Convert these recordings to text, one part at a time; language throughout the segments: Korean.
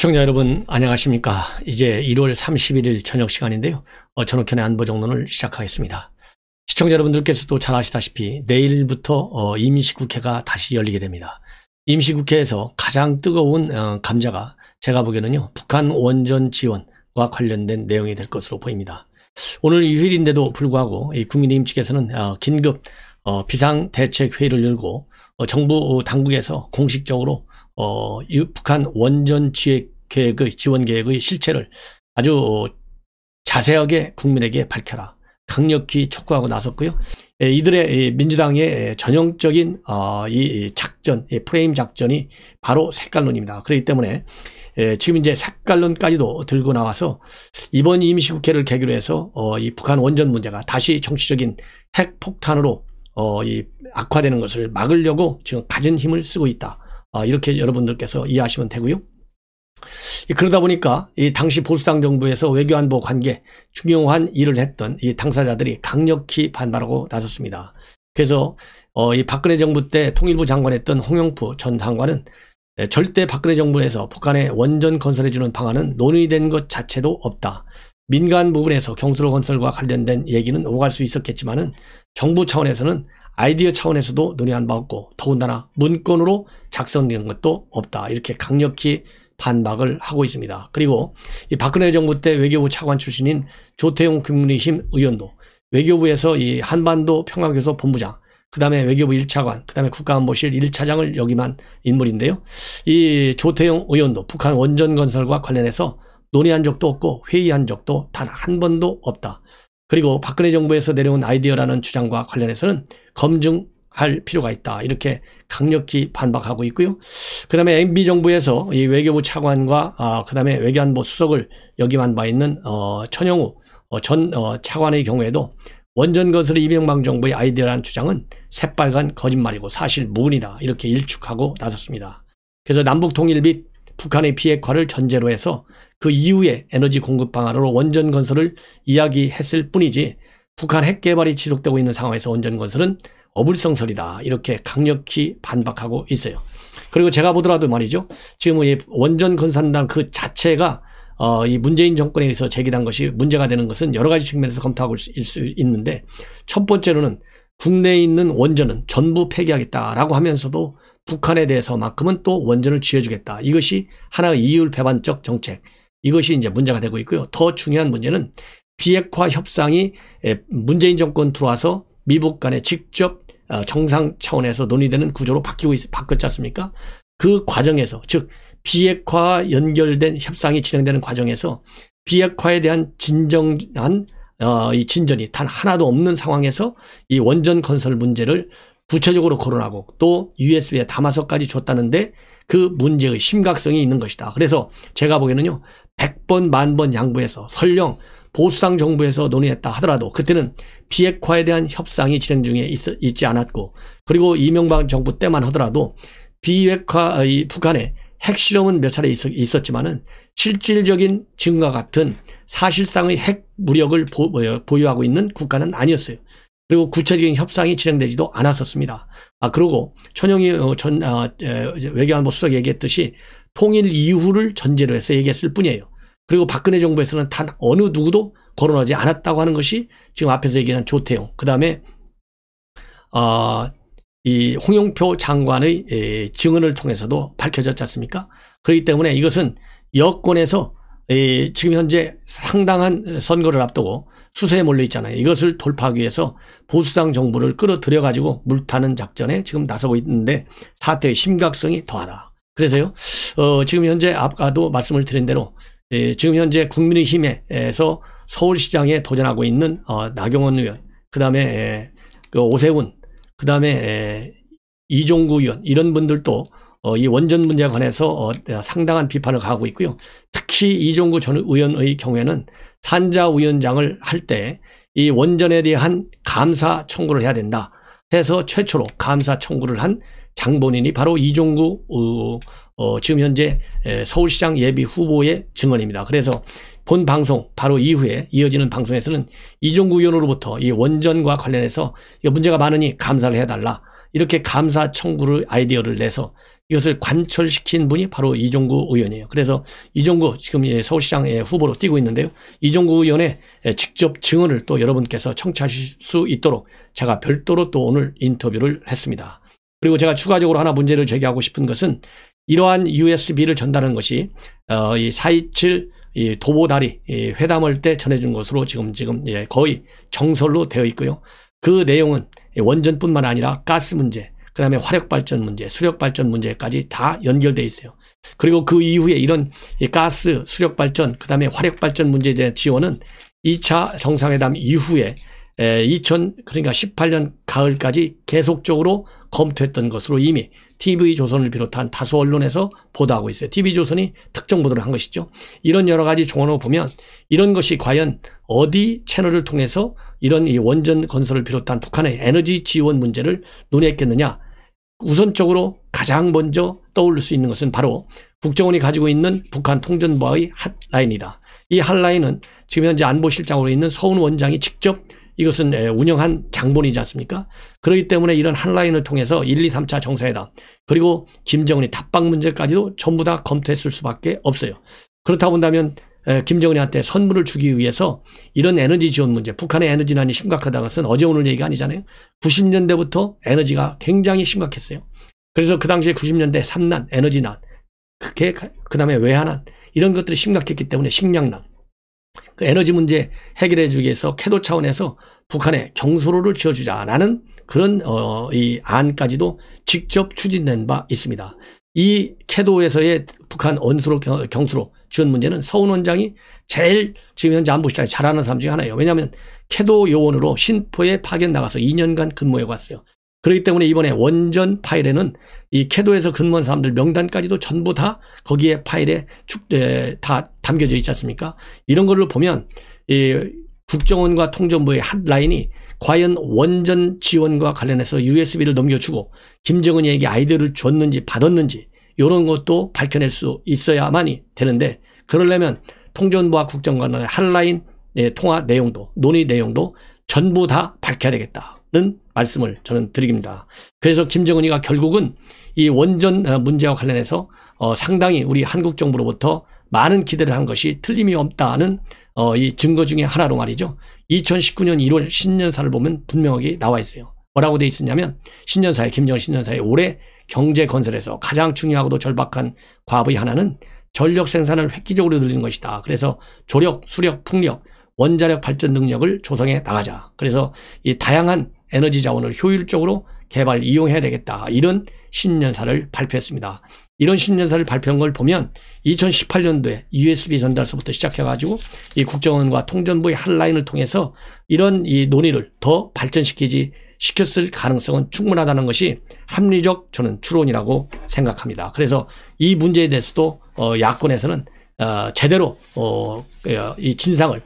시청자 여러분 안녕하십니까. 이제 1월 31일 저녁 시간인데요. 전옥현의 안보정론을 시작하겠습니다. 시청자 여러분들께서도 잘 아시다시피 내일부터 임시국회가 다시 열리게 됩니다. 임시국회에서 가장 뜨거운 감자가 제가 보기에는요, 북한 원전 지원과 관련된 내용이 될 것으로 보입니다. 오늘 휴일인데도 불구하고 이 국민의힘 측에서는 긴급 비상대책회의를 열고 정부 당국에서 공식적으로 북한 원전 지원 계획의 실체를 아주 자세하게 국민에게 밝혀라, 강력히 촉구하고 나섰고요. 이들의 민주당의 전형적인 이 작전, 프레임 작전이 바로 색깔론입니다. 그렇기 때문에 지금 이제 색깔론까지도 들고 나와서 이번 임시국회를 계기로 해서 이 북한 원전 문제가 다시 정치적인 핵폭탄으로 악화되는 것을 막으려고 지금 가진 힘을 쓰고 있다. 이렇게 여러분들께서 이해하시면 되고요. 그러다 보니까 이 당시 보수당 정부에서 외교안보 관계 중요한 일을 했던 이 당사자들이 강력히 반발하고 나섰습니다. 그래서 이 박근혜 정부 때 통일부 장관했던 홍영표 전 장관은 절대 박근혜 정부에서 북한에 원전 건설해주는 방안은 논의된 것 자체도 없다. 민간 부분에서 경수로 건설과 관련된 얘기는 오갈 수 있었겠지만은 정부 차원에서는 아이디어 차원에서도 논의한 바 없고 더군다나 문건으로 작성된 것도 없다. 이렇게 강력히 반박을 하고 있습니다. 그리고 이 박근혜 정부 때 외교부 차관 출신인 조태용 국민의힘 의원도 외교부에서 이 한반도 평화교섭 본부장, 그 다음에 외교부 1차관, 그 다음에 국가안보실 1차장을 역임한 인물인데요. 이 조태용 의원도 북한 원전 건설과 관련해서 논의한 적도 없고 회의한 적도 단 한 번도 없다. 그리고 박근혜 정부에서 내려온 아이디어라는 주장과 관련해서는 검증할 필요가 있다. 이렇게 강력히 반박하고 있고요. 그 다음에 MB정부에서 이 외교부 차관과 그 다음에 외교안보 수석을 역임한 바 있는 천영우 전 차관의 경우에도 원전 건설의 이명박 정부의 아이디어라는 주장은 새빨간 거짓말이고 사실 무근이다. 이렇게 일축하고 나섰습니다. 그래서 남북통일 및 북한의 비핵화를 전제로 해서 그 이후에 에너지 공급 방안으로 원전 건설을 이야기했을 뿐이지 북한 핵 개발이 지속되고 있는 상황에서 원전 건설은 어불성설이다. 이렇게 강력히 반박하고 있어요. 그리고 제가 보더라도 말이죠. 지금 이 원전 건설한다는 그 자체가 이 문재인 정권에 의해서 제기된 것이 문제가 되는 것은 여러 가지 측면에서 검토하고 있을 수 있는데, 첫 번째로는 국내에 있는 원전은 전부 폐기하겠다라고 하면서도 북한에 대해서만큼은 또 원전을 지어주겠다. 이것이 하나의 이율배반적 정책. 이것이 이제 문제가 되고 있고요. 더 중요한 문제는 비핵화 협상이 문재인 정권 들어와서 미북 간에 직접 정상 차원에서 논의되는 구조로 바뀌었지 않습니까? 그 과정에서, 즉 비핵화와 연결된 협상이 진행되는 과정에서 비핵화에 대한 진정한 이 진전이 단 하나도 없는 상황에서 이 원전 건설 문제를 구체적으로 거론하고 또 USB에 담아서까지 줬다는데 그 문제의 심각성이 있는 것이다. 그래서 제가 보기에는요, 100번 만번 양보해서 설령 보수당 정부에서 논의했다 하더라도 그때는 비핵화에 대한 협상이 진행 중에 있지 않았고, 그리고 이명박 정부 때만 하더라도 비핵화 북한에 핵실험은 몇 차례 있었지만은 실질적인 지금과 같은 사실상의 핵 무력을 보유하고 있는 국가는 아니었어요. 그리고 구체적인 협상이 진행되지도 않았었습니다. 그리고 천영희 전 외교안보 수석이 얘기했듯이 통일 이후를 전제로 해서 얘기했을 뿐이에요. 그리고 박근혜 정부에서는 단 어느 누구도 거론하지 않았다고 하는 것이 지금 앞에서 얘기한 조태용, 그 다음에 이 홍영표 장관의 증언을 통해서도 밝혀졌지 않습니까? 그렇기 때문에 이것은 여권에서 지금 현재 상당한 선거를 앞두고 수세에 몰려 있잖아요. 이것을 돌파하기 위해서 보수당 정부를 끌어들여 가지고 물타는 작전에 지금 나서고 있는데 사태의 심각성이 더하다. 그래서요, 지금 현재 아까도 말씀을 드린 대로 지금 현재 국민의힘에서 서울시장에 도전하고 있는 나경원 의원, 그 다음에 오세훈, 그 다음에 이종구 의원, 이런 분들도 이 원전 문제에 관해서 상당한 비판을 가하고 있고요. 특히 이종구 전 의원의 경우에는 산자위원장을 할 때 이 원전에 대한 감사 청구를 해야 된다 해서 최초로 감사 청구를 한 장본인이 바로 이종구 지금 현재 서울시장 예비 후보의 증언입니다. 그래서 본 방송 바로 이후에 이어지는 방송에서는 이종구 의원으로부터 이 원전과 관련해서 문제가 많으니 감사를 해달라, 이렇게 감사 청구를 아이디어를 내서 이것을 관철시킨 분이 바로 이종구 의원이에요. 그래서 이종구 지금 서울시장 후보로 뛰고 있는데요. 이종구 의원의 직접 증언을 또 여러분께서 청취하실 수 있도록 제가 별도로 또 오늘 인터뷰를 했습니다. 그리고 제가 추가적으로 하나 문제를 제기하고 싶은 것은 이러한 USB를 전달한 것이 이 4.27 이 도보다리 회담할 때 전해준 것으로 지금 거의 정설로 되어 있고요. 그 내용은 원전뿐만 아니라 가스 문제, 그 다음에 화력발전 문제, 수력발전 문제까지 다 연결되어 있어요. 그리고 그 이후에 이런 가스, 수력발전, 그 다음에 화력발전 문제에 대한 지원은 2차 정상회담 이후에 그러니까 18년 가을까지 계속적으로 검토했던 것으로 이미 TV조선을 비롯한 다수 언론에서 보도하고 있어요. TV조선이 특정 보도를 한 것이죠. 이런 여러 가지 조언을 보면 이런 것이 과연 어디 채널을 통해서 이런 이 원전 건설을 비롯한 북한의 에너지 지원 문제를 논의했겠느냐. 우선적으로 가장 먼저 떠올릴 수 있는 것은 바로 국정원이 가지고 있는 북한 통전부와의 핫라인이다. 이 핫라인은 지금 현재 안보실장으로 있는 서훈 원장이 직접 이것은 운영한 장본이지 않습니까? 그렇기 때문에 이런 핫라인을 통해서 1, 2, 3차 정상회담 그리고 김정은이 답방 문제까지도 전부 다 검토했을 수밖에 없어요. 그렇다 본다면 김정은이한테 선물을 주기 위해서 이런 에너지 지원 문제, 북한의 에너지난이 심각하다는 것은 어제 오늘 얘기가 아니잖아요. 90년대부터 에너지가 굉장히 심각했어요. 그래서 그 당시에 90년대 삼난, 에너지난, 그 다음에 외환난 이런 것들이 심각했기 때문에 식량난, 그 에너지 문제 해결해 주기 위해서 캐도 차원에서 북한에 경수로를 지어주자라는 그런 이 안까지도 직접 추진된 바 있습니다. 이 캐도에서의 북한 언수로 경수로 지원 문제는 서훈 원장이 제일 지금 현재 안보실장이 잘하는 사람 중에 하나예요. 왜냐하면 캐도 요원으로 신포에 파견 나가서 2년간 근무해 왔어요. 그렇기 때문에 이번에 원전 파일에는 이 캐도에서 근무한 사람들 명단까지도 전부 다 거기에 파일에 다 담겨져 있지 않습니까? 이런 거를 보면 이 국정원과 통전부의 핫라인이 과연 원전 지원과 관련해서 USB를 넘겨주고 김정은이에게 아이디어를 줬는지 받았는지 이런 것도 밝혀낼 수 있어야만이 되는데, 그러려면 통전부와 국정원의 핫라인 통화 내용도 논의 내용도 전부 다 밝혀야 되겠다는 말씀을 저는 드립니다. 그래서 김정은이가 결국은 이 원전 문제와 관련해서 상당히 우리 한국 정부로부터 많은 기대를 한 것이 틀림이 없다는 이 증거 중에 하나로 말이죠. 2019년 1월 신년사를 보면 분명하게 나와 있어요. 뭐라고 돼 있었냐면 신년사에, 김정은 신년사에 올해 경제 건설에서 가장 중요하고도 절박한 과업의 하나는 전력 생산을 획기적으로 늘리는 것이다. 그래서 조력, 수력, 풍력, 원자력 발전 능력을 조성해 나가자. 그래서 이 다양한 에너지 자원을 효율적으로 개발, 이용해야 되겠다. 이런 신년사를 발표했습니다. 이런 신년사를 발표한 걸 보면 2018년도에 USB 전달서부터 시작해가지고 이 국정원과 통전부의 핫라인을 통해서 이런 이 논의를 더 시켰을 가능성은 충분하다는 것이 합리적 저는 추론이라고 생각합니다. 그래서 이 문제에 대해서도 야권에서는 제대로 이 진상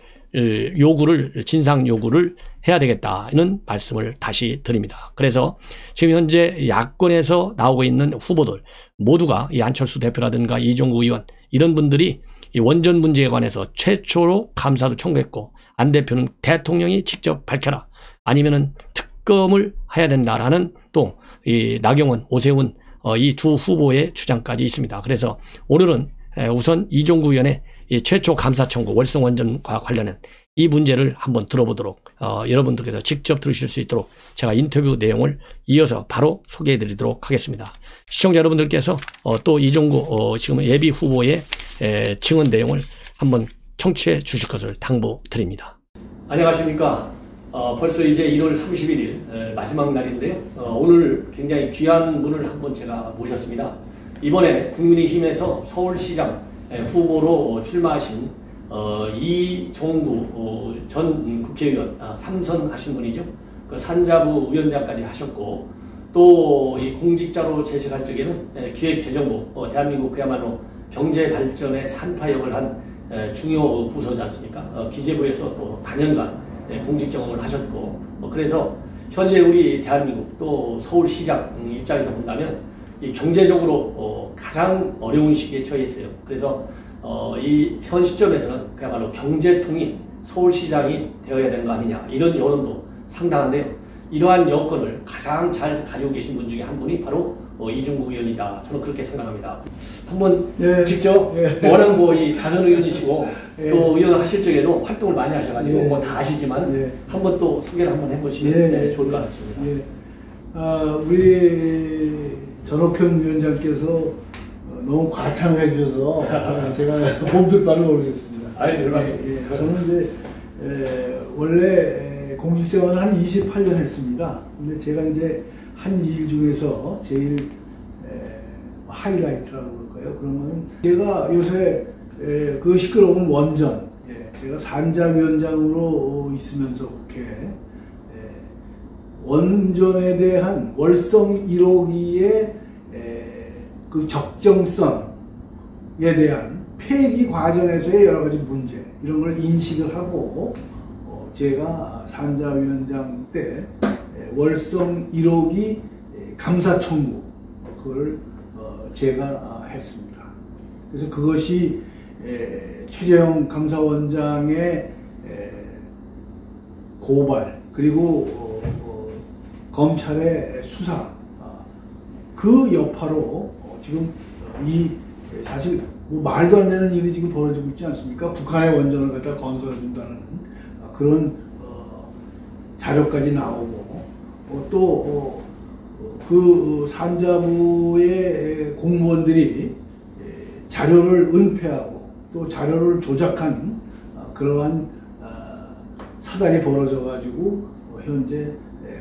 요구를 해야 되겠다는 말씀을 다시 드립니다. 그래서 지금 현재 야권에서 나오고 있는 후보들 모두가 이 안철수 대표라든가 이종구 의원 이런 분들이 이 원전 문제에 관해서 최초로 감사도 청구했고, 안 대표는 대통령이 직접 밝혀라, 아니면은 특검을 해야 된다라는 또 이 나경원, 오세훈 이 두 후보의 주장까지 있습니다. 그래서 오늘은 우선 이종구 의원의 이 최초 감사 청구 월성 원전과 관련한 이 문제를 한번 들어보도록 여러분들께서 직접 들으실 수 있도록 제가 인터뷰 내용을 이어서 바로 소개해 드리도록 하겠습니다. 시청자 여러분들께서 또 이종구 지금 예비 후보의 증언 내용을 한번 청취해 주실 것을 당부드립니다. 안녕하십니까. 벌써 이제 1월 31일 마지막 날인데요. 오늘 굉장히 귀한 분을 한번 제가 모셨습니다. 이번에 국민의힘에서 서울시장 후보로 출마하신 이종구 전 국회의원, 3선 하신 분이죠. 그 산자부 위원장까지 하셨고, 또 이 공직자로 재직할 적에는 기획재정부, 대한민국 그야말로 경제발전의 산파역을 한 중요 부서지 않습니까? 기재부에서 또 4년간 공직 경험을 하셨고, 그래서 현재 우리 대한민국 또 서울시장 입장에서 본다면 이 경제적으로 가장 어려운 시기에 처해 있어요. 그래서 이 현 시점에서는 그야말로 경제통이 서울시장이 되어야 되는 거 아니냐, 이런 여론도 상당한데요. 이러한 여건을 가장 잘 가지고 계신 분 중에 한 분이 바로 이중국 의원이다. 저는 그렇게 생각합니다. 한번 예. 직접 예. 워낙 이 다선 의원이시고 예. 또 의원 하실 적에도 활동을 많이 하셔가지고 예. 뭐 다 아시지만 예. 한번 또 소개를 한번 해보시면 예. 좋을 것 같습니다. 예. 우리 전옥현 위원장께서 너무 과찬을 해주셔서 제가 몸둘 바를 모르겠습니다. 아이, 들어가십니다. 예. 저는 이제 원래 공직생활을 한 28년 했습니다. 근데 제가 이제 한 일 중에서 제일 하이라이트라고 그럴까요? 그러면 제가 요새 그 시끄러운 원전, 제가 산자위원장으로 있으면서 국회 원전에 대한 월성 1호기의 그 적정성에 대한 폐기 과정에서의 여러 가지 문제 이런 걸 인식을 하고 제가 산자위원장 때 월성 1호기 감사 청구 그걸 제가 했습니다. 그래서 그것이 최재형 감사원장의 고발 그리고 검찰의 수사 그 여파로 지금 이 사실 뭐 말도 안 되는 일이 지금 벌어지고 있지 않습니까? 북한의 원전을 갖다 건설해준다는 그런 자료까지 나오고 또 그 산자부의 공무원들이 자료를 은폐하고 또 자료를 조작한 그러한 사단이 벌어져 가지고 현재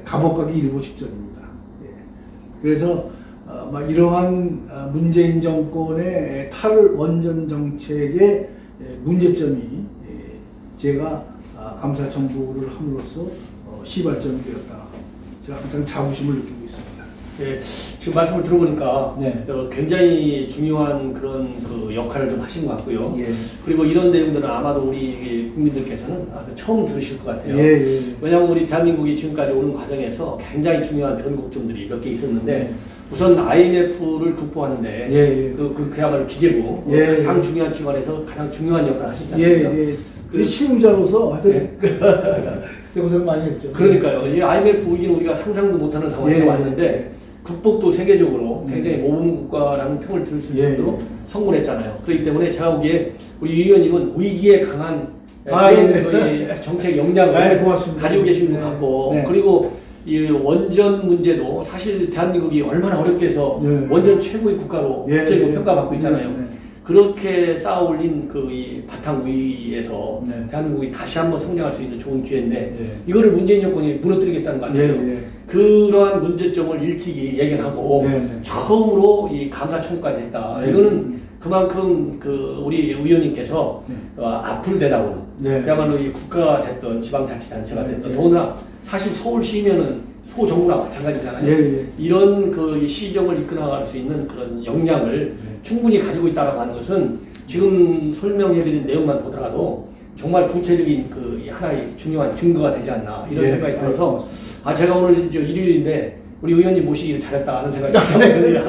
감옥 가기 일보 직전입니다. 그래서 이러한 문재인 정권의 탈원전 정책의 문제점이 제가 감사 청구를 함으로써 시발점이 되었다. 제가 항상 자부심을 느끼고 있습니다. 네, 지금 말씀을 들어보니까 네. 굉장히 중요한 그런 그 역할을 좀 하신 것 같고요. 예. 그리고 이런 내용들은 아마도 우리 국민들께서는 처음 들으실 것 같아요. 예. 왜냐하면 우리 대한민국이 지금까지 오는 과정에서 굉장히 중요한 변곡점들이 몇 개 있었는데 우선 IMF를 극복하는데 그야말로 기재부 가장 중요한 기관에서 가장 중요한 역할을 하시지 않습니까? 그 실무자로서 하여튼 그때 고생 많이 했죠. 그러니까요. 이 IMF 위기는 우리가 상상도 못하는 상황에서 왔는데 극복도 세계적으로 굉장히 모범 국가라는 평을 들을 수 있을 정도로 성공을 했잖아요. 그렇기 때문에 제가 보기에 우리 유 의원님은 위기에 강한 그런 정책 역량을 가지고 계신 것 같고 그리고 이 원전 문제도 사실 대한민국이 얼마나 어렵게 해서 원전 최고의 국가로 국제적으로 평가받고 있잖아요. 그렇게 쌓아올린 그 이 바탕 위에서 대한민국이 다시 한번 성장할 수 있는 좋은 기회인데 이거를 문재인 정권이 무너뜨리겠다는 거 아니에요. 그러한 문제점을 일찍이 예견하고 처음으로 이 감사 청구까지 했다. 이거는 그만큼 그 우리 의원님께서 앞을 내다보는 그야말로 이 국가가 됐던 지방자치단체가 됐던 더구나 사실 서울시면은 소정부나 마찬가지잖아요. 이런 그 시정을 이끌어나갈 수 있는 그런 역량을 충분히 가지고 있다고 하는 것은 지금 설명해드린 내용만 보더라도 정말 구체적인 그 하나의 중요한 증거가 되지 않나 이런 생각이 들어서 제가 오늘 일요일인데 우리 의원님 모시기를 잘했다 하는 생각이 듭니다.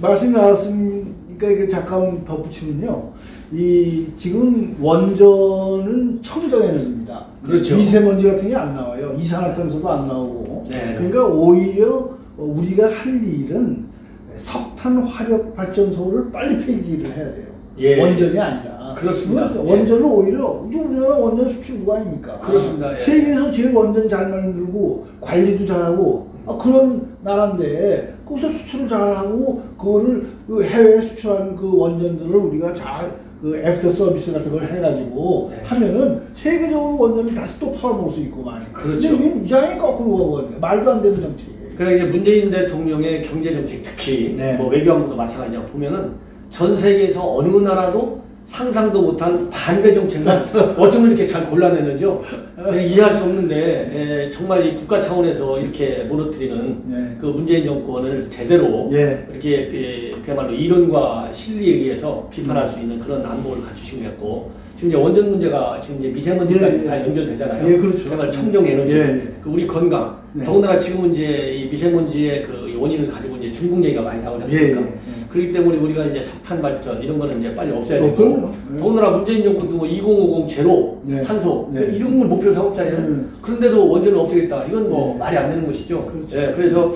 말씀 나왔으니까 이게 잠깐 덧붙이면요. 지금 원전은 청정에너지입니다. 그렇죠. 미세먼지 같은 게 안 나와요. 이산화탄소도 안 나오고. 그러니까 오히려 우리가 할 일은 석탄 화력 발전소를 빨리 폐기를 해야 돼요. 원전이 아니라. 그렇습니다. 원전은 오히려 우리나라 원전 수출국 아닙니까? 그렇습니다. 세계에서 제일 원전 잘 만들고 관리도 잘하고 그런 나라인데 거기서 수출을 잘하고 그거를 그 해외에 수출하는 그 원전들을 우리가 잘 그 애프터 서비스 같은 걸 해가지고 하면은 세계적으로 원전을 다시 또 팔아먹을 수 있고 많이. 그렇죠. 근데 이게 이상하게 거꾸로 가거든요. 말도 안 되는 정책이에요. 그러니까 이제 문재인 대통령의 경제 정책 특히 뭐 외교안보도 마찬가지로 보면은 전 세계에서 어느 나라도 상상도 못한 반대 정책을 어쩌면 이렇게 잘 골라내는지요. 이해할 수 없는데 정말 이 국가 차원에서 이렇게 무너뜨리는 그 문재인 정권을 제대로 이렇게 그야말로 이론과 실리에 의해서 비판할 수 있는 그런 안보를 갖추신 것 같고 지금 이제 원전 문제가 지금 이제 미세먼지까지 다 연결되잖아요. 그렇죠. 정말 청정 에너지, 그 우리 건강. 더군다나 지금은 이제 이 미세먼지의 그 원인을 가지고 이제 중국 얘기가 많이 나오지 않습니까? 그렇기 때문에 우리가 이제 석탄 발전 이런 거는 이제 빨리 없애야 되고 더군다나 문재인 정권도 2050 제로 탄소 이런 걸 목표로 삼았잖아요. 그런데도 원전을 없애겠다. 이건 뭐 말이 안 되는 것이죠. 그래서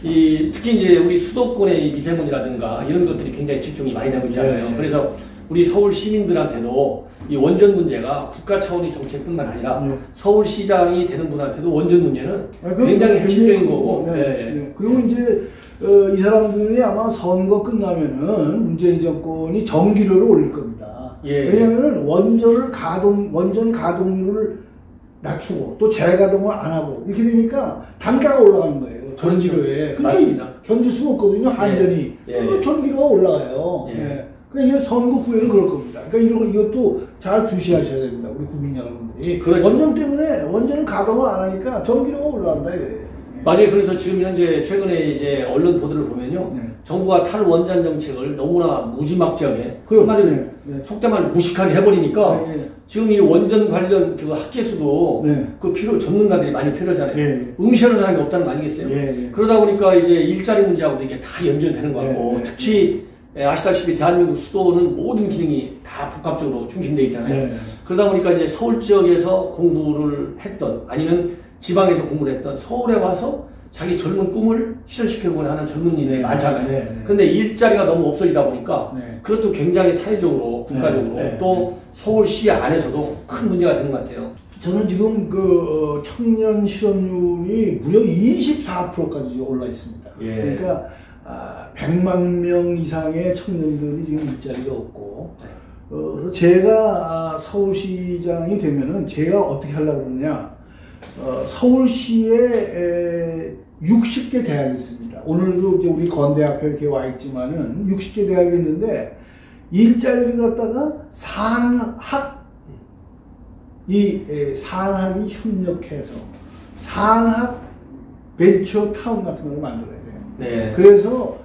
특히 이제 우리 수도권의 미세먼지라든가 이런 것들이 굉장히 집중이 많이 되고 있잖아요. 네. 그래서 우리 서울 시민들한테도 이 원전 문제가 국가 차원의 정책뿐만 아니라 서울시장이 되는 분한테도 원전 문제는 굉장히 핵심적인 거고. 네. 그리고 이제 이 사람들이 아마 선거 끝나면은 문재인 정권이 전기료를 올릴 겁니다. 왜냐하면 원전 가동률을 낮추고 또 재가동을 안 하고 이렇게 되니까 단가가 올라가는 거예요. 전기료에. 맞습니다. 견딜 수가 없거든요. 한전이. 전기료가 올라가요. 그러니까 선거 후에는 그럴 겁니다. 그러니까 이것도 잘 주시하셔야 됩니다. 우리 국민 여러분들이. 그렇죠. 원전 때문에 원전을 가동을 안 하니까 전기료가 올라간다 이거예요. 맞아요. 그래서 지금 현재 최근에 이제 언론 보도를 보면요. 정부가 탈원전 정책을 너무나 무지막지하게 한마디로 속된 말로 무식하게 해버리니까 지금 이 원전 관련 그 학계수도 그 전문가들이 많이 필요하잖아요. 응시하는 사람이 없다는 거 아니겠어요? 그러다 보니까 이제 일자리 문제하고도 이게 다 연결되는 것 같고 특히 아시다시피 대한민국 수도는 모든 기능이 다 복합적으로 중심되어 있잖아요. 그러다 보니까 이제 서울 지역에서 공부를 했던 아니면 지방에서 공부를 했던 서울에 와서 자기 젊은 꿈을 실현시키려고 하는 젊은이들이 많잖아요. 근데 일자리가 너무 없어지다 보니까 그것도 굉장히 사회적으로, 국가적으로 또 서울시 안에서도 큰 문제가 되는 것 같아요. 저는 지금 그 청년 실업률이 무려 24%까지 올라 있습니다. 그러니까 100만 명 이상의 청년들이 지금 일자리가 없고 제가 서울시장이 되면은 제가 어떻게 하려고 그러냐 서울시에 60개 대학이 있습니다. 오늘도 이제 우리 건대 앞에 이렇게 와 있지만은 60개 대학이 있는데 일자리를 갖다가 산학이 협력해서 산학 벤처 타운 같은 걸 만들어야 돼요. 그래서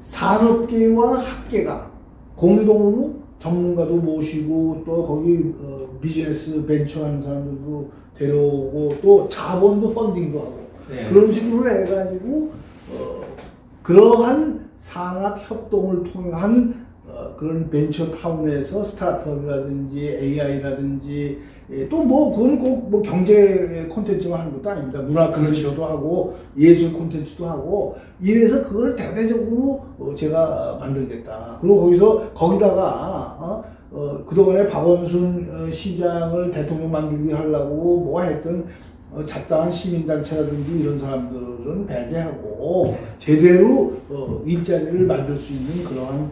산업계와 학계가 공동으로 전문가도 모시고 또 거기 비즈니스 벤처 하는 사람들도 데려오고 또 자본도 펀딩도 하고 그런 식으로 해가지고 그러한 산학 협동을 통한 그런 벤처 타운에서 스타트업이라든지 AI라든지 또 뭐 그건 꼭 뭐 경제 콘텐츠만 하는 것도 아닙니다. 문화 콘텐츠도 하고 예술 콘텐츠도 하고 이래서 그걸 대대적으로 제가 만들겠다. 그리고 거기다가 그동안에 박원순 시장을 대통령 만들기 하려고 뭐 했던 잡다한 시민단체라든지 이런 사람들은 배제하고 제대로 일자리를 만들 수 있는 그러한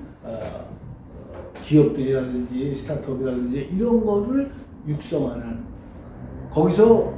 기업들이라든지 스타트업이라든지 이런 거를 육성하는 거기서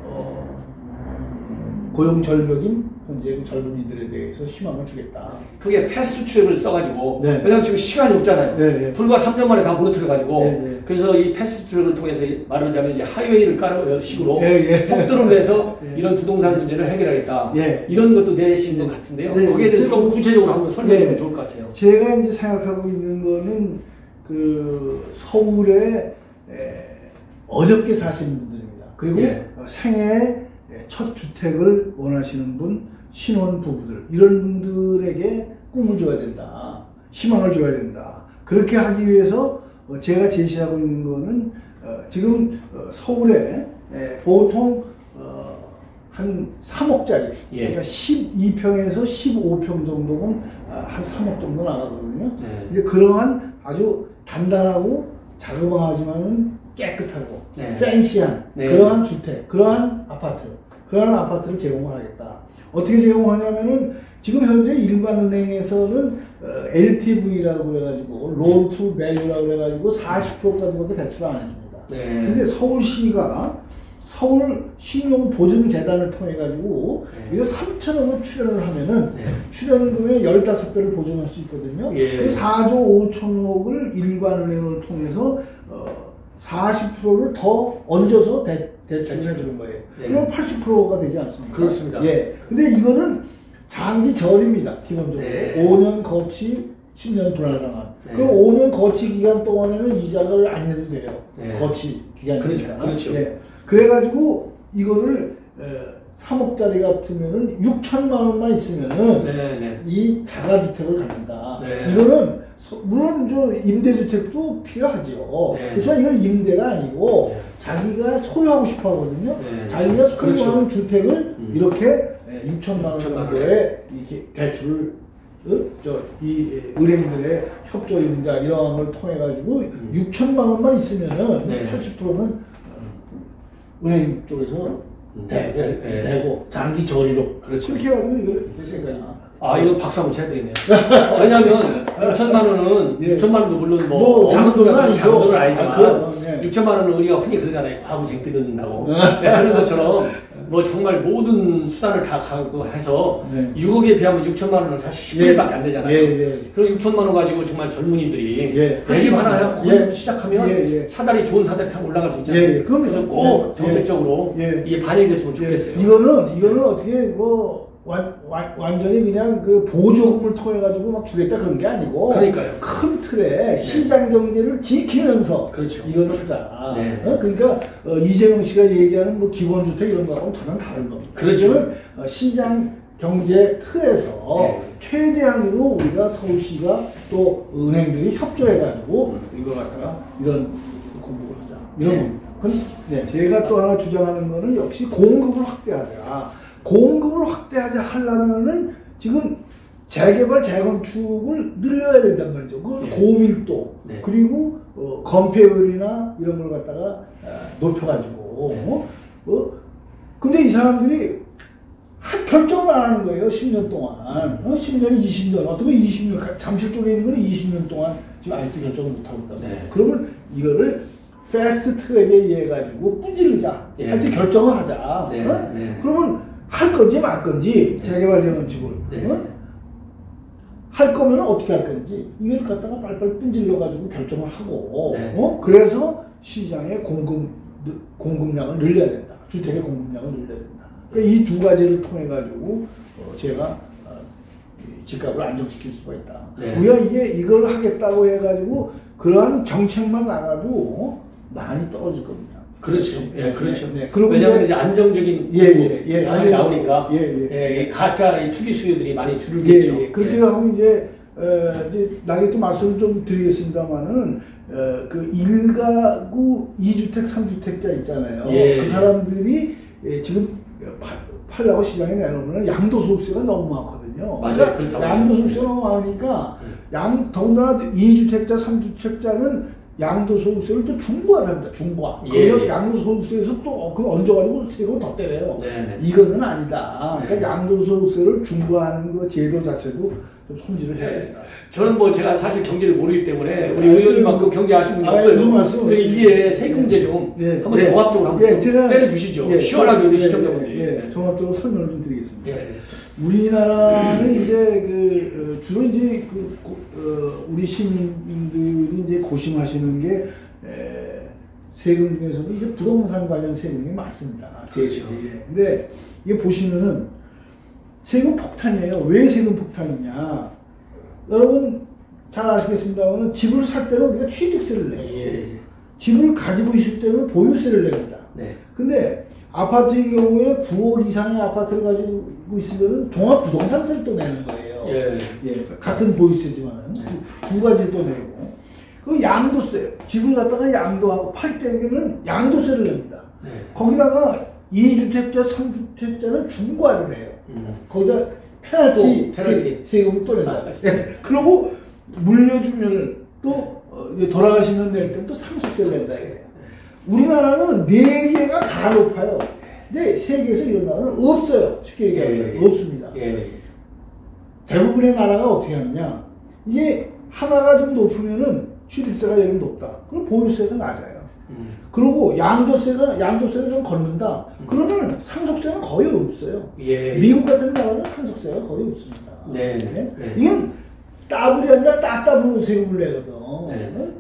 고용 절벽인 현재 젊은이들에 대해서 희망을 주겠다. 그게 패스트 트랙을 써가지고 왜냐면 지금 시간이 없잖아요. 불과 3년 만에 다 무너뜨려가지고 그래서 이 패스트 트랙을 통해서 말하자면 이제 하이웨이를 까는 식으로 폭도를 내서 이런 부동산 문제를 해결하겠다. 이런 것도 내신 것 같은데요. 거기에 대해서 좀 구체적으로 한번 설명해주면 좋을 것 같아요. 제가 이제 생각하고 있는 거는 그 서울에 어렵게 사시는 분들입니다. 그리고 생애 첫 주택을 원하시는 분, 신혼 부부들 이런 분들에게 꿈을 줘야 된다. 희망을 줘야 된다. 그렇게 하기 위해서 제가 제시하고 있는 거는 지금 서울에 보통 한 3억짜리 그러니까 12평에서 15평 정도면 한 3억 정도 나가거든요. 근데 그러한 아주 단단하고 자그마하지만은 깨끗하고 팬시한 그러한 주택, 그러한 아파트를 제공을 하겠다. 어떻게 제공하냐면은 지금 현재 일반은행에서는 LTV라고 해가지고 론 투 밸류라고 해가지고 40%까지밖에 대출 안 해줍니다. 근데 서울시가 서울 신용보증재단을 통해 가지고 이거 3천억을 출연을 하면은 출연금의 15배를 보증할 수 있거든요. 4조 5천억을 일반은행을 통해서 40%를 더 얹어서 대출을 해주는 거예요. 그럼 80%가 되지 않습니까? 그렇습니다. 근데 이거는 장기 절입니다. 기본적으로 5년 거치 10년 불안상환. 그럼 5년 거치 기간 동안에는 이자를 안 내도 돼요. 거치 기간이니까. 그렇죠. 그래가지고 이거를 3억짜리 같으면은 6천만 원만 있으면은 이 자가주택을 갖는다. 이거는 물론 임대주택도 필요하죠. 그렇지만 이건 임대가 아니고 자기가 소유하고 싶어 하거든요. 자기가 소유하는 주택을 이렇게 6천만 원 정도의 이렇게 대출을 이 은행들의 협조임자 이런 걸 통해 가지고 6천만 원만 있으면은 80%는 은행 쪽에서 대고 장기 저리로 그렇죠. 그렇게 해가지고 이걸 생각이 이거 박수 한번 쳐야 되겠네요. 왜냐하면 6천만 원은 6천만 원도 물론 작은 돈은 아니죠. 작은 돈은 아니지만 6천만 원은 우리가 흔히 그러잖아요. 과부 쟁비 듣는다고. 그런 것처럼 뭐 정말 모든 수단을 다 가고 해서 6억에 비하면 6천만 원은 사실 10분의 1밖에 안 되잖아요. 그럼 6천만 원 가지고 정말 젊은이들이 내 집 하나 하고 거기부터 시작하면 사다리 좋은 사다리 타고 올라갈 수 있잖아요. 그래서 꼭 정책적으로 이게 반영이 됐으면 좋겠어요. 이거는 어떻게 뭐 완전히 그냥 그 보조금을 통해 가지고 막 주겠다 그런 게 아니고 그러니까요. 큰 틀에 시장 경제를 지키면서 그렇죠. 이걸 하자. 그러니까 이재명 씨가 얘기하는 뭐 기본주택 이런 거하고는 전혀 다른 겁니다. 그렇죠. 시장 경제 틀에서 최대한으로 우리가 서울시가 또 은행들이 협조해 가지고 이걸 갖다가 이런 공급을 하자. 이런 겁니다. 제가 또 하나 주장하는 거는 역시 공급을 확대하자. 공급을 확대하자 하려면은 지금 재개발, 재건축을 늘려야 된단 말이죠. 그 고밀도 그리고 건폐율이나 이런 걸 갖다가 높여가지고 근데 이 사람들이 결정을 안 하는 거예요. 10년 동안 10년, 20년 어떻게 20년 잠실 쪽에 있는 건 20년 동안 지금 아직도 결정을 못 하고 있다. 그러면 이거를 패스트 트랙에 의해 가지고 뿌지르자. 하여튼 결정을 하자. 그러면 할 건지 말 건지 재개발 재건축을 할 거면 어떻게 할 건지 이걸 갖다가 빨리빨리 끈질러 가지고 결정을 하고 그래서 시장의 공급량을 늘려야 된다. 주택의 공급량을 늘려야 된다. 그러니까 이 두 가지를 통해 가지고 제가 집값을 안정시킬 수가 있다. 우리가 이걸 하겠다고 해 가지고 그러한 정책만 나가도 많이 떨어질 겁니다. 그렇죠. 그렇죠. 왜냐하면 이제 안정적인 방이 나오니까 가짜 투기 수요들이 많이 줄겠죠. 그렇게 하면 이제 나중에 또 말씀을 좀 드리겠습니다만은 그 1가구 2주택 3주택자 있잖아요. 그 사람들이 지금 팔라고 시장에 내놓으면 양도소득세가 너무 많거든요. 맞아요. 그러니까 양도소득세가 너무 많으니까 더군다나 2주택자 3주택자는 양도소득세를 또 중과를 합니다. 중과. 그래서 양도소득세에서 또 그거 얹어가지고 세금 더 때려요. 이거는 아니다. 그러니까 양도소득세를 중과하는 그 제도 자체도 좀 손질을 해야 된다. 저는 뭐 제가 사실 경제를 모르기 때문에 우리 의원님만큼 경제 아시는 분이 없어요. 근데 이게 세금제 좀 한번 종합적으로 한번 때려주시죠. 시원하게 우리 시청자분들이. 종합적으로 설명을 좀 드리겠습니다. 우리나라는 이제 주로 이제 우리 시민들이 이제 고심하시는 게 세금 중에서도 이제 부동산 관련 세금이 많습니다. 그렇죠. 근데 이게 보시면은 세금 폭탄이에요. 왜 세금 폭탄이냐? 여러분 잘 아시겠습니다만 집을 살 때는 우리가 취득세를 내요. 집을 가지고 있을 때는 보유세를 냅니다. 근데 아파트의 경우에 9억 이상의 아파트를 가지고 있으면 종합부동산세를 또 내는 거예요. 같은 보유세지만 두 가지를 또 내고 그 양도세, 집을 갖다가 양도하고 팔 때에는 양도세를 냅니다. 거기다가 2주택자, 3주택자는 중과를 해요. 거기다 페널티 세금을 또 낸다. 그리고 물려주면 또 돌아가시면 낼 때 또 상속세를 낸다. 우리나라는 4개가 다 높아요. 근데 세계에서 이런 나라는 없어요. 쉽게 얘기하면 없습니다. 대부분의 나라가 어떻게 하느냐? 이게 하나가 좀 높으면은 취득세가 여기 높다. 그럼 보유세가 낮아요. 그리고 양도세를 좀 걷는다. 그러면 상속세는 거의 없어요. 미국 같은 나라는 상속세가 거의 없습니다. 이건 따블이 아니라 따따블로 세금을 내거든.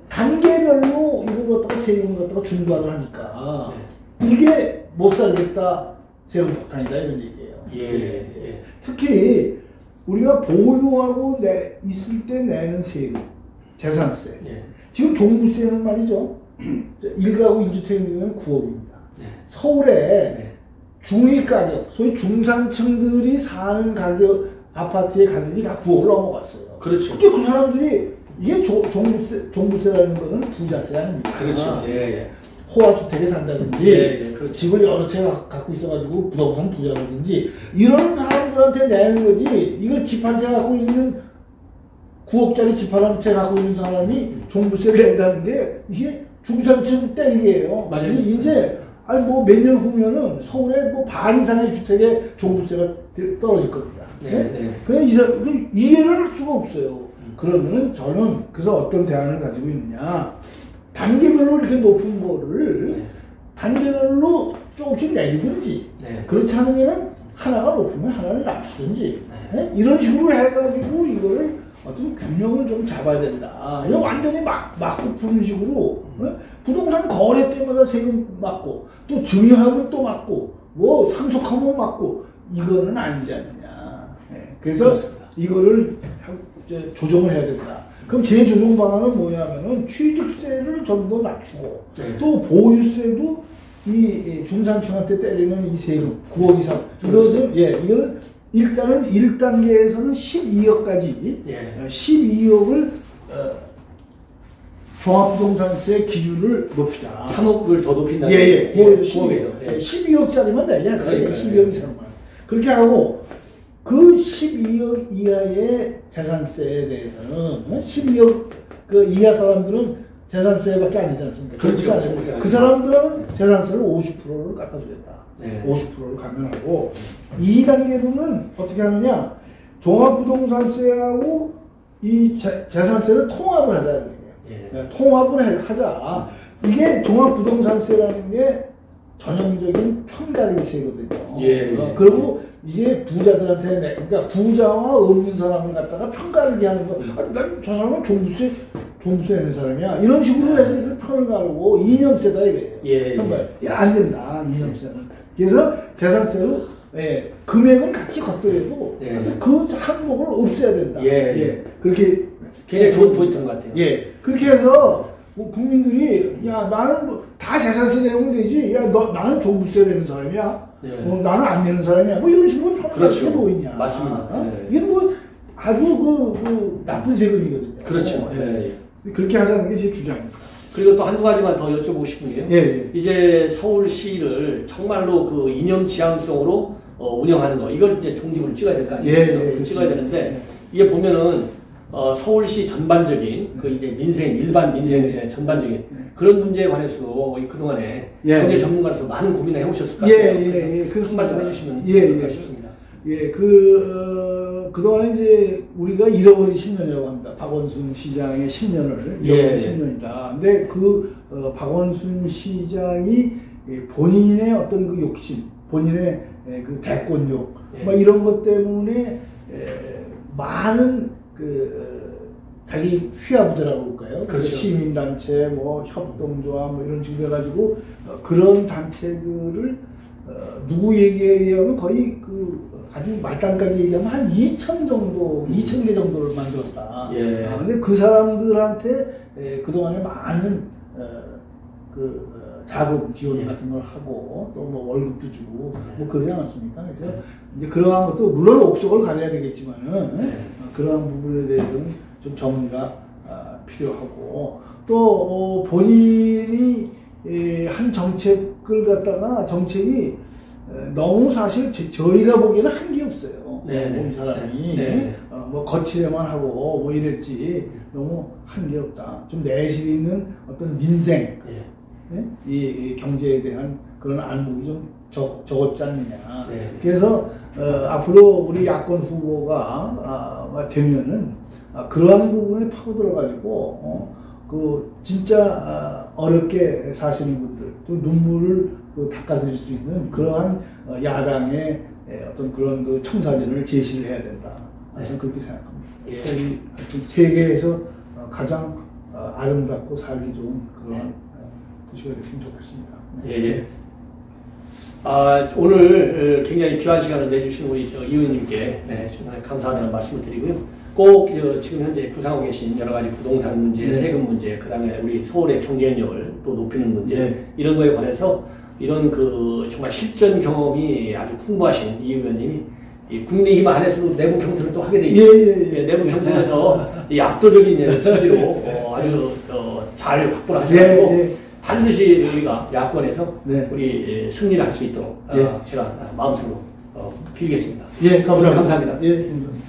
단계별로 이걸 갖다가 세금을 갖다가 중과를 하니까 이게 못 살겠다 세금 폭탄이다 이런 얘기예요. 특히 우리가 보유하고 있을 때 내는 세금, 재산세. 지금 종부세는 말이죠. 1가구 1주택이면 9억입니다. 서울에 중위 가격, 소위 중산층들이 사는 가격, 아파트의 가격이 다 9억을 넘어갔어요. 그렇죠. 근데 그 사람들이 이게 종부세라는 거는 부자세 아닙니까? 그렇죠. 호화주택에 산다든지 예, 그렇죠. 집을 여러 채 갖고 있어가지고 부동산 부자라든지 이런 사람들한테 내는 거지. 이걸 집 한 채 갖고 있는 9억짜리 집 한 채 갖고 있는 사람이 종부세를 낸다는 게 이게 중산층 때리기예요. 맞아요. 이제 아니 뭐 몇 년 후면은 서울에 뭐 반 이상의 주택에 종부세가 떨어질 겁니다. 네, 네. 그냥 이해를 할 수가 없어요. 그러면은 저는 그래서 어떤 대안을 가지고 있느냐. 단계별로 이렇게 높은 거를 네. 단계별로 조금씩 내리든지 네. 그렇지 않으면 하나가 높으면 하나를 낮추든지 네? 이런 식으로 해가지고 이거를 어떤 균형을 좀 잡아야 된다. 이거 완전히 맞고 푸는 식으로 부동산 거래 때마다 세금 맞고 또 증여하면 또 맞고 뭐 상속하면 맞고 이거는 아니지 않느냐. 네. 그래서 그렇습니다. 이거를 이제 조정을 해야 된다. 그럼 제 조정 방안은 뭐냐면은 취득세를 좀 더 낮추고 네. 또 보유세도 이 중산층한테 때리는 이 세금 9억 이상 이것은 이거는 일단은 1단계에서는 12억까지 12억을 종합부동산세 기준을 높이자. 3억을 더 높인다. 9억에서 12억짜리만 내냐. 그러니까 12억 이상만. 그렇게 하고 그 12억 이하의 재산세에 대해서는 12억 그 이하 사람들은 재산세밖에 안 되지 않습니까? 그렇죠. 그 사람들은 재산세를 50%를 깎아주겠다. 네. 50%를 감면하고 2단계로는 어떻게 하느냐? 종합부동산세하고 이 재산세를 통합을 하자는 거예요. 네, 통합을 하자. 이게 종합부동산세라는 게 전형적인 편가르기세거든요. 그리고 이게 부자들한테 그러니까 부자와 없는 사람을 갖다가 편가르기 하는 거. 난 저 사람은 종부세 내는 사람이야. 이런 식으로 해서 이걸 편을 가르고 이념세다 이거예요. 안 된다. 이념세는. 그래서 재산세로 금액은 같이 걷더라도 그 항목을 없애야 된다. 그렇게 굉장히 좋은 포인트인 것 같아요. 그렇게 해서 뭐 국민들이 야 나는 뭐 다 재산세 내면 되지. 야 나는 종부세 내는 사람이야. 나는 안 내는 사람이야. 뭐 이런 식으로 편하게 뭐 있냐. 맞습니다. 이게 뭐 아주 그 나쁜 세금이거든요. 그렇죠. 그렇게 하자는 게 제 주장입니다. 그리고 또 한두 가지만 더 여쭤보고 싶은 게요. 이제 서울시를 정말로 그 이념 지향성으로 운영하는 거, 이걸 이제 종지부를 찍어야 될 거 아니에요? 찍어야 되는데, 이게 보면은, 서울시 전반적인, 그 이제 일반 민생 전반적인 그런 문제에 관해서 그동안에 경제 전문가로서 많은 고민을 해오셨을 것 같아요. 한 말씀 해주시면 좋을까 싶습니다. 그동안에 이제 우리가 잃어버린 10년이라고 합니다. 박원순 시장의 10년을 잃어버린 10년이다. 근데 박원순 시장이 본인의 어떤 그 욕심, 본인의 그 대권욕, 뭐 이런 것 때문에 많은 자기 휘하부대라고 할까요? 그렇죠. 시민단체, 뭐 협동조합, 뭐 이런 식으로 해가지고 그런 단체들을 누구 얘기에 의하면 거의 아주 말단까지 얘기하면 한 2,000 정도, 2,000개 정도를 만들었다. 근데 그 사람들한테 그동안에 많은 자금 지원 같은 걸 하고 또 뭐 월급도 주고 뭐 그러지 않았습니까? 그래서 이제 그러한 것도 물론 옥석을 가려야 되겠지만은 그러한 부분에 대해서는 좀 정리가 필요하고 또 본인이 한 정책을 갖다가 정책이 너무 사실 저희가 보기에는 한 게 없어요. 이 사람이 뭐 거치려만 하고 뭐 이랬지 너무 한 게 없다. 좀 내실 있는 어떤 민생 이 경제에 대한 그런 안목이 좀 적었지 않느냐. 그래서 앞으로 우리 야권 후보가 되면은 그러한 부분에 파고들어가지고 진짜 어렵게 사시는 분들 또 눈물을 닦아드릴 수 있는 그러한 야당의 어떤 그런 청사진을 제시를 해야 된다. 저는 그렇게 생각합니다. 세계에서 가장 아름답고 살기 좋은 그런 도시가 됐으면 좋겠습니다. 오늘 굉장히 귀한 시간을 내주신 우리 이 의원님께 정말 감사하다는 말씀을 드리고요. 꼭 지금 현재 구상하고 계신 여러 가지 부동산 문제, 세금 문제, 그 다음에 우리 서울의 경쟁력을 또 높이는 문제, 이런 거에 관해서 이런 정말 실전 경험이 아주 풍부하신 이 의원님이 국민의힘 안에서도 내부 경선을 또 하게 돼 있죠. 내부 경선에서 압도적인 지지로 아주 잘 확보를 하셔가지고 반드시 우리가 야권에서 네. 우리 승리를 할 수 있도록 예. 제가 마음속으로 빌겠습니다. 예, 감사합니다. 감사합니다. 예, 감사합니다.